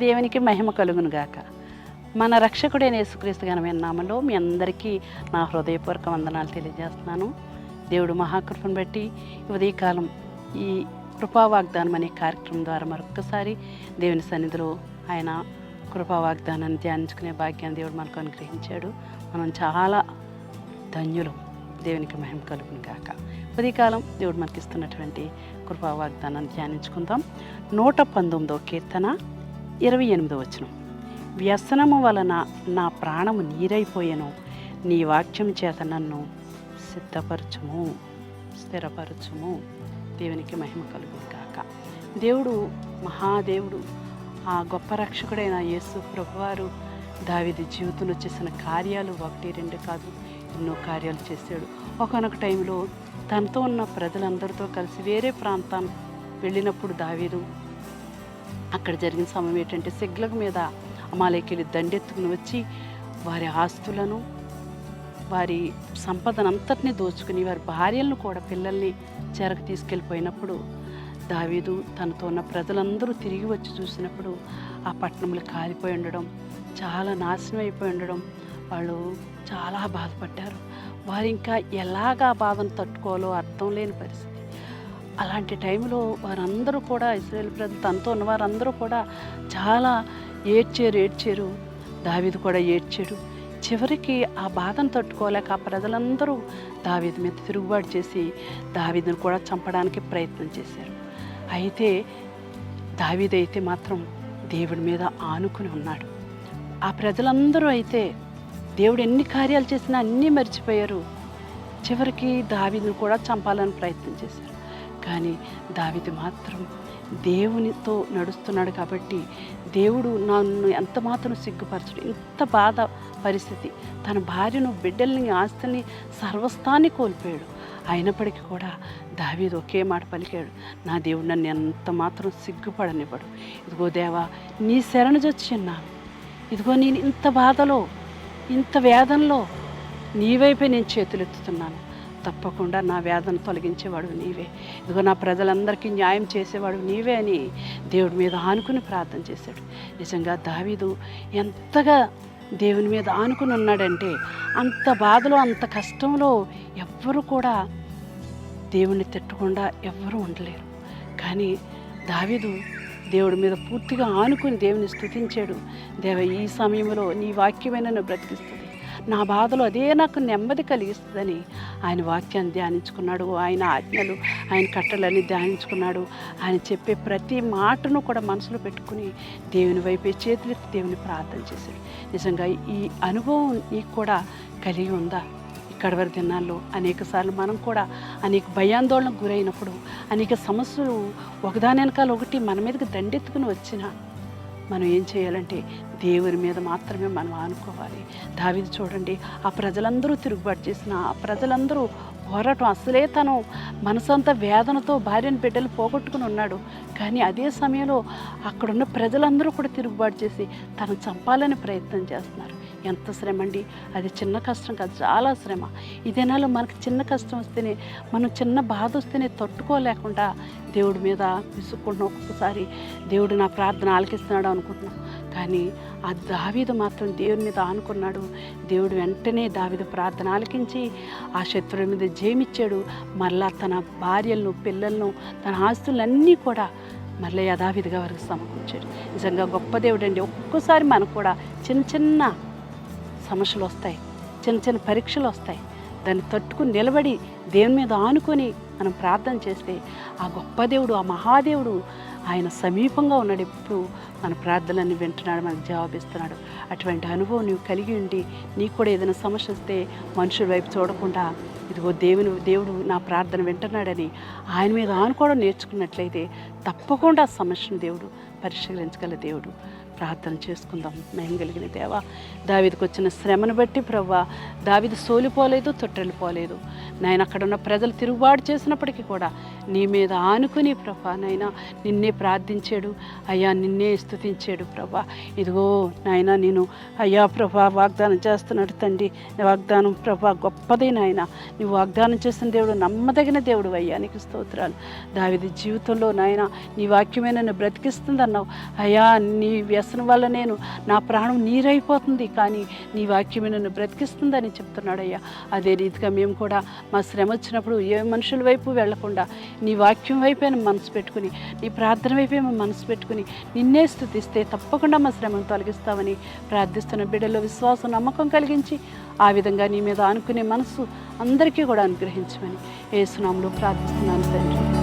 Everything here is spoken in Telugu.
దేవునికి మహిమ కలుగును గాక. మన రక్షకుడైన యేసుక్రీస్తు ఘనమైన నామములో మీ అందరికీ నా హృదయపూర్వక వందనాలు తెలియజేస్తున్నాను. దేవుడు మహాకృపను బట్టి ఉదయకాలం ఈ కృపా వాగ్దానం అనే కార్యక్రమం ద్వారా మరొక్కసారి దేవుని సన్నిధిలో ఆయన కృపా వాగ్దానాన్ని ధ్యానించుకునే భాగ్యాన్ని దేవుడు మనకు అనుగ్రహించాడు. మనం చాలా ధన్యులు. దేవునికి మహిమ కలుగును గాక. ఉదయకాలం దేవుడు మనకి ఇస్తున్నటువంటి కృపా వాగ్దానాన్ని ధ్యానించుకుందాం. 119వ కీర్తన 28వ వచనం. వ్యసనము వలన నా ప్రాణము నీరైపోయెను, నీ వాక్యం చేత నన్ను సిద్ధపరచుము, స్థిరపరచుము. దేవునికి మహిమ కలుగును గాక. దేవుడు మహాదేవుడు, ఆ గొప్ప రక్షకుడైన యేసు ప్రభువారు దావీదు జీవితంలో చేసిన కార్యాలు 1, 2 కాదు, ఎన్నో కార్యాలు చేశాడు. ఒకానొక టైంలో తనతో ఉన్న ప్రజలందరితో కలిసి వేరే ప్రాంతం వెళ్ళినప్పుడు దావీదు అక్కడ జరిగిన సమయం ఏంటంటే, సిగ్లగ్ మీద అమాలేకీయులు దండెత్తుకుని వచ్చి వారి ఆస్తులను, వారి సంపదనంతటిని దోచుకుని వారి భార్యలను కూడా, పిల్లల్ని చెరకు తీసుకెళ్ళిపోయినప్పుడు దావీదు తనతో ఉన్న ప్రజలందరూ తిరిగి వచ్చి చూసినప్పుడు ఆ పట్టణంలో కాలిపోయి ఉండడం, చాలా నాశనం అయిపోయి ఉండడం, వాళ్ళు చాలా బాధపడ్డారు. వారు ఇంకా ఎలాగా బాధను తట్టుకోవాలో అర్థం లేని పరిస్థితి. అలాంటి టైంలో వారందరూ కూడా, ఇశ్రాయేలు ప్రజలు తనతో ఉన్న వారందరూ కూడా చాలా ఏడ్చారు. దావీదు కూడా ఏడ్చాడు. చివరికి ఆ బాధను తట్టుకోలేక ఆ ప్రజలందరూ దావీదు మీద తిరుగుబాటు చేసి దావీదును కూడా చంపడానికి ప్రయత్నం చేశారు. అయితే దావీదు అయితే మాత్రం దేవుడి మీద ఆనుకుని ఉన్నాడు. ఆ ప్రజలందరూ అయితే దేవుడు ఎన్ని కార్యాలు చేసినా అన్నీ మర్చిపోయారు. చివరికి దావీదును కూడా చంపాలని ప్రయత్నం చేశారు. కానీ దావీదు మాత్రం దేవునితో నడుస్తున్నాడు కాబట్టి దేవుడు నన్ను ఎంత మాత్రం సిగ్గుపరచడు. ఇంత బాధ పరిస్థితి, తన భార్యను, బిడ్డల్ని, ఆస్తిని, సర్వస్థాన్ని కోల్పోయాడు. అయినప్పటికీ కూడా దావీదు ఒకే మాట పలికాడు, నా దేవుడు నన్ను ఎంత మాత్రం సిగ్గుపడనివ్వడు. ఇదిగో దేవా, నీ శరణుజొచ్చున్నాను. ఇదిగో నేను ఇంత బాధలో, ఇంత వేదనలో నీ వైపే నేను చేతులెత్తుతున్నాను. తప్పకుండా నా వేదన తొలగించేవాడు నీవే. ఇదిగో నా ప్రజలందరికీ న్యాయం చేసేవాడు నీవే అని దేవుడి మీద ఆనుకుని ప్రార్థన చేశాడు. నిజంగా దావీదు ఎంతగా దేవుని మీద ఆనుకుని ఉన్నాడంటే, అంత బాధలో, అంత కష్టంలో ఎవ్వరూ కూడా దేవుణ్ణి తిట్టకుండా ఎవ్వరూ ఉండలేరు. కానీ దావీదు దేవుడి మీద పూర్తిగా ఆనుకుని దేవుని స్తుతించాడు. దేవ, ఈ సమయంలో నీ వాక్యమైన నన్ను బ్రతికిస్తుంది, నా బాధలో అదే నాకు నెమ్మది కలిగిస్తుందని ఆయన వాక్యాన్ని ధ్యానించుకున్నాడు. ఆయన ఆజ్ఞలు, ఆయన కట్టలన్నీ ధ్యానించుకున్నాడు. ఆయన చెప్పే ప్రతి మాటను కూడా మనసులో పెట్టుకుని దేవుని వైపే చేతులెత్తి దేవుని ప్రార్థన చేశాడు. నిజంగా ఈ అనుభవం నీకు కూడా కలిగి ఉందా? ఇక్కడ వరకు దినాల్లో అనేకసార్లు మనం కూడా అనేక భయాందోళనకు గురైనప్పుడు, అనేక సమస్యలు ఒకదాని వెనకాల ఒకటి మన మీదకి దండెత్తుకుని వచ్చినా మనం ఏం చేయాలంటే దేవుని మీద మాత్రమే మనం ఆనుకోవాలి. దావీదు చూడండి, ఆ ప్రజలందరూ తిరుగుబాటు చేసిన, ఆ ప్రజలందరూ పోరాటం, అసలే తను మనసంతా వేదనతో భార్యను, బిడ్డలు పోగొట్టుకుని ఉన్నాడు. కానీ అదే సమయంలో అక్కడున్న ప్రజలందరూ కూడా తిరుగుబాటు చేసి తను చంపాలని ప్రయత్నం చేస్తున్నారు. ఎంత శ్రమ అండి! అది చిన్న కష్టం కాదు, చాలా శ్రమ. ఈ దినాల్లో మనకు చిన్న కష్టం వస్తేనే, మనం చిన్న బాధ వస్తేనే తట్టుకోలేకుండా దేవుడి మీద విసుక్కుంటున్నాం. ఒక్కొక్కసారి దేవుడు నా ప్రార్థన ఆలకిస్తున్నాడు అనుకుంటున్నాం. కానీ ఆ దావీదు మాత్రం దేవుడి మీద ఆనుకున్నాడు. దేవుడు వెంటనే దావీదు ప్రార్థన ఆలకించి ఆ శత్రువుల మీద జయమిచ్చాడు. మళ్ళా తన భార్యలను, పిల్లలను, తన ఆస్తులన్నీ కూడా మళ్ళీ యథావిధిగా వారికి సమకూర్చాడు. నిజంగా గొప్ప దేవుడు అండి. ఒక్కొక్కసారి మనకు కూడా చిన్న చిన్న సమస్యలు వస్తాయి, చిన్న చిన్న పరీక్షలు వస్తాయి. దాన్ని తట్టుకుని నిలబడి దేవుని మీద ఆనుకొని మనం ప్రార్థన చేస్తే ఆ గొప్ప దేవుడు, ఆ మహాదేవుడు ఆయన సమీపంగా ఉన్నాడు. ఎప్పుడు మన ప్రార్థనలన్నీ వింటున్నాడు, మనకు జవాబిస్తున్నాడు. అటువంటి అనుభవం నువ్వు కలిగి ఉండి, నీకు కూడా ఏదైనా సమస్య వస్తే మనుషుల వైపు చూడకుండా, ఇదిగో దేవుడు నా ప్రార్థన వింటున్నాడని ఆయన మీద ఆనుకోవడం నేర్చుకున్నట్లయితే తప్పకుండా ఆ సమస్యను దేవుడు పరిష్కరించగల దేవుడు. ప్రార్థన చేసుకుందాం. మేము కలిగిన దేవా, దావీదుకు వచ్చిన శ్రమను బట్టి ప్రభువా, దావీదు సోలిపోలేదు, తొట్టెళ్ళిపోలేదు నాయన. అక్కడ ఉన్న ప్రజలు తిరుగుబాటు చేసినప్పటికీ కూడా నీ మీద ఆనుకుని ప్రభా నాయన నిన్నే ప్రార్థించాడు అయ్యా, నిన్నే స్తుతించాడు ప్రభా. ఇదిగో నాయన నేను అయ్యా ప్రభా వాగ్దానం చేస్తున్నాడు తండ్రి. వాగ్దానం ప్రభా గొప్పది నాయన. నువ్వు వాగ్దానం చేసిన దేవుడు నమ్మదగిన దేవుడు అయ్యా, నీకు స్తోత్రాలు. దావీదు జీవితంలో నాయన నీ వాక్యమే నన్ను బ్రతికిస్తుందన్నావు అయ్యా. నీ వ్యసనం వల్ల నా ప్రాణం నీరైపోతుంది, కానీ నీ వాక్యమే నన్ను బ్రతికిస్తుందని చెప్తున్నాడు అయ్యా. అదే రీతిగా మేము కూడా మా శ్రమ వచ్చినప్పుడు ఏ మనుషుల వైపు వెళ్లకుండా నీ వాక్యం వైపే మనసు పెట్టుకుని, నీ ప్రార్థన వైపే మనసు పెట్టుకుని నిన్నే స్తుతిస్తే తప్పకుండా మా శ్రమను తొలగిస్తామని ప్రార్థిస్తున్న బిడ్డలో విశ్వాసం నమ్మకం కలిగించి ఆ విధంగా నీ మీద ఆనుకునే మనసు అందరికీ కూడా అనుగ్రహించమని యేసు నామములో ప్రార్థిస్తున్నాను తండ్రి.